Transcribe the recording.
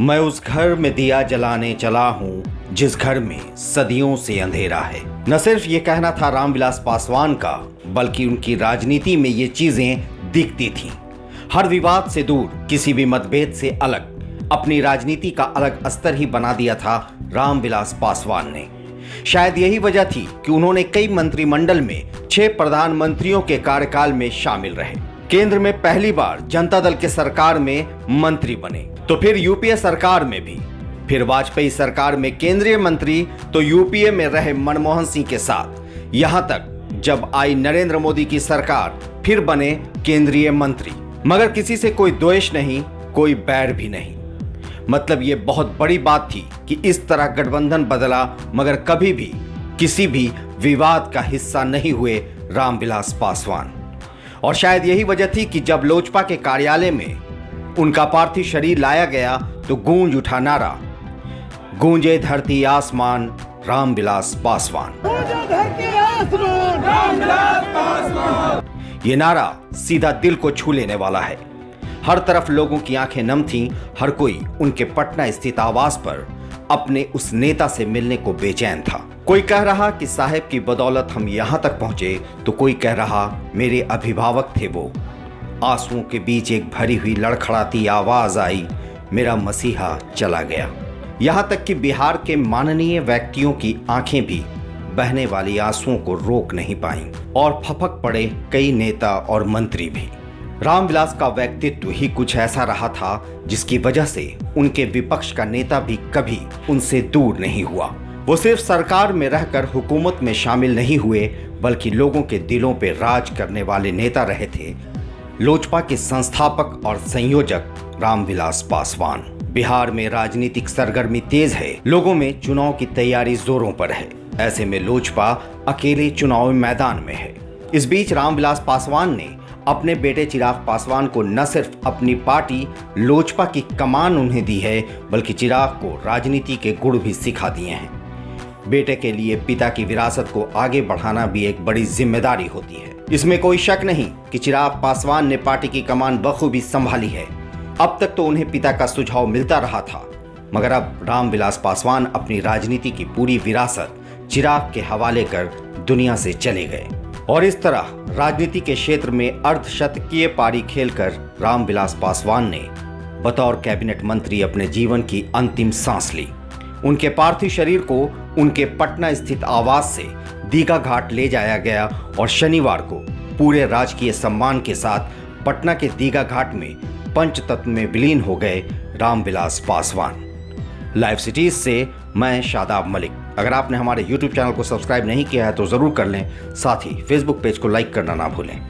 मैं उस घर में दिया जलाने चला हूं जिस घर में सदियों से अंधेरा है। न सिर्फ ये कहना था रामविलास पासवान का, बल्कि उनकी राजनीति में ये चीजें दिखती थीं। हर विवाद से दूर, किसी भी मतभेद से अलग, अपनी राजनीति का अलग स्तर ही बना दिया था रामविलास पासवान ने। शायद यही वजह थी कि उन्होंने कई मंत्रिमंडल में 6 प्रधानमंत्रियों के कार्यकाल में शामिल रहे। केंद्र में पहली बार जनता दल के सरकार में मंत्री बने, तो फिर यूपीए सरकार में भी, फिर वाजपेयी सरकार में केंद्रीय मंत्री, तो यूपीए में रहे मनमोहन सिंह के साथ, यहां तक जब आई नरेंद्र मोदी की सरकार फिर बने केंद्रीय मंत्री। मगर किसी से कोई द्वेष नहीं, कोई बैर भी नहीं। मतलब ये बहुत बड़ी बात थी कि इस तरह गठबंधन बदला, मगर कभी भी किसी भी विवाद का हिस्सा नहीं हुए रामविलास पासवान। और शायद यही वजह थी कि जब लोजपा के कार्यालय में उनका पार्थिव शरीर लाया गया तो गूंज उठा नारा, गूंजे धरती आसमान रामविलास पासवान। ये नारा सीधा दिल को छू लेने वाला है। हर तरफ लोगों की आंखें नम थीं, हर कोई उनके पटना स्थित आवास पर अपने उस नेता से मिलने को बेचैन था। कोई कह रहा कि साहब की बदौलत हम यहां तक पहुंचे, तो कोई कह रहा मेरे अभिभावक थे वो। आंसुओं के बीच एक भरी हुई लड़खड़ाती आवाज आई, मेरा मसीहा चला गया। यहां तक कि बिहार के माननीय व्यक्तियों की आंखें भी बहने वाली आंसुओं को रोक नहीं पाईं और फपक पड़े कई नेता और मंत्री भी। रामविलास का व्यक्तित्व ही कुछ ऐसा रहा था जिसकी वजह से उनके विपक्ष का नेता भी कभी उनसे दूर नहीं हुआ। वो सिर्फ सरकार में रहकर हुकूमत में शामिल नहीं हुए, बल्कि लोगों के दिलों पर राज करने वाले नेता रहे थे। लोजपा के संस्थापक और संयोजक रामविलास पासवान। बिहार में राजनीतिक सरगर्मी तेज है, लोगों में चुनाव की तैयारी जोरों पर है। ऐसे में लोजपा अकेले चुनावी मैदान में है। इस बीच रामविलास पासवान ने अपने बेटे चिराग पासवान को न सिर्फ अपनी पार्टी लोजपा की कमान उन्हें दी है, बल्कि चिराग को राजनीति के गुण भी सिखा दिए हैं। बेटे के लिए पिता की विरासत को आगे बढ़ाना भी एक बड़ी जिम्मेदारी होती है। इसमें कोई शक नहीं कि चिराग पासवान ने पार्टी की कमान बखूबी संभाली है। अब तक तो उन्हें पिता का सुझाव मिलता रहा था, मगर अब रामविलास पासवान अपनी राजनीति की पूरी विरासत चिराग के हवाले कर दुनिया से चले गए। और इस तरह राजनीति के क्षेत्र में अर्धशतकीय पारी खेलकर रामविलास पासवान ने बतौर कैबिनेट मंत्री अपने जीवन की अंतिम सांस ली। उनके पार्थिव शरीर को उनके पटना स्थित आवास से दीघा घाट ले जाया गया और शनिवार को पूरे राजकीय सम्मान के साथ पटना के दीघा घाट में पंचतत्व में विलीन हो गए रामविलास पासवान। लाइव सिटीज से मैं शादाब मलिक। अगर आपने हमारे YouTube चैनल को सब्सक्राइब नहीं किया है तो ज़रूर कर लें, साथ ही Facebook पेज को लाइक करना ना भूलें।